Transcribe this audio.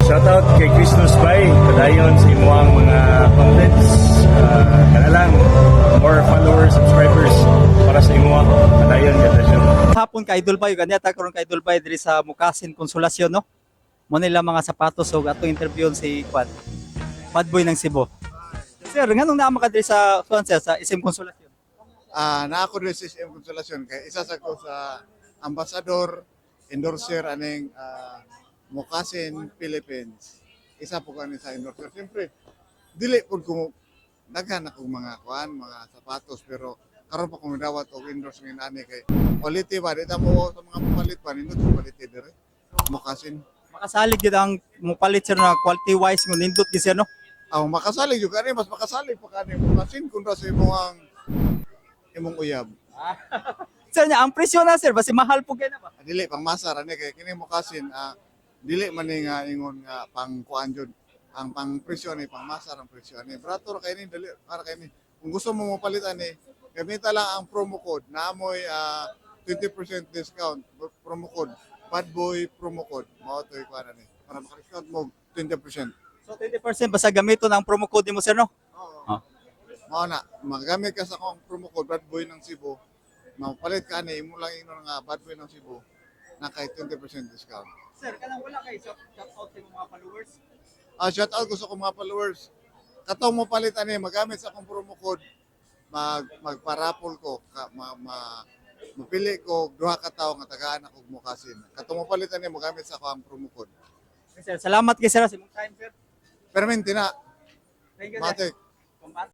Shoutout kay Chris Nuspay, padayon sa imuang mga contents. Kanalang more followers, subscribers para sa imo. Padayon ganda siya. Hapon ka Idol Bay, ganyan karon ka Idol Bay diri sa Mukasin Konsolasyon, no? Mo nila mga sapatos ug atong interview si Kwan. Bad Boy ng Cebu. Sir, nganong naa ka diri sa kuan sir, sa SM Konsolasyon? Na ako rin sa SM Consolation kay isa sa ko sa ambassador endorser aning Mukasin Philippines. Isa po kami sa endorser. Siyempre, dili po ko naghanap og mga kuan, mga sapatos pero karon pa ko dawat og endorse ng ani kay quality ba dito mo sa mga palit pa nindot sa quality dire. Mukasin. Makasalig gid ang mupalit sir na quality wise mo nindot gid sir, no? Makasalig jud kani mas makasalig pa kani Mukasin kun ra sa imong uyab. Sir, ang presyo na sir, basi mahal po kay na ba? Dili pang masar ani kay kini Mukasin dili man ni nga ingon nga pang kuan jud ang pang presyo ni pang masar ang presyo ni brato ra kay ni dili para kay ni kung gusto mo mapalit ani gamita lang ang promo code na amoy 20% discount promo code Bad Boy promo code mao to kuan ani para maka-discount mo 20%. So 20% basta gamiton ang promo code nimo sir, no? Oo. Mao na magamit ka sa akong promo code Bad Boy ng Cebu mapalit ka ni imo lang ingon nga Bad Boy ng Cebu na kay 20% discount. Sir, kanang wala kay shout out sa mga followers. Shout out gusto ko mga followers. Katong mo palit ani magamit sa akong promo code magparapol ko mapili ko duha ka tawo nga tagaan ako Mukasin. Katong mo palit ani magamit sa akong promo code. Okay, sir, salamat kay sir sa imong time sir. Permente na. Thank you. Matik. Sir.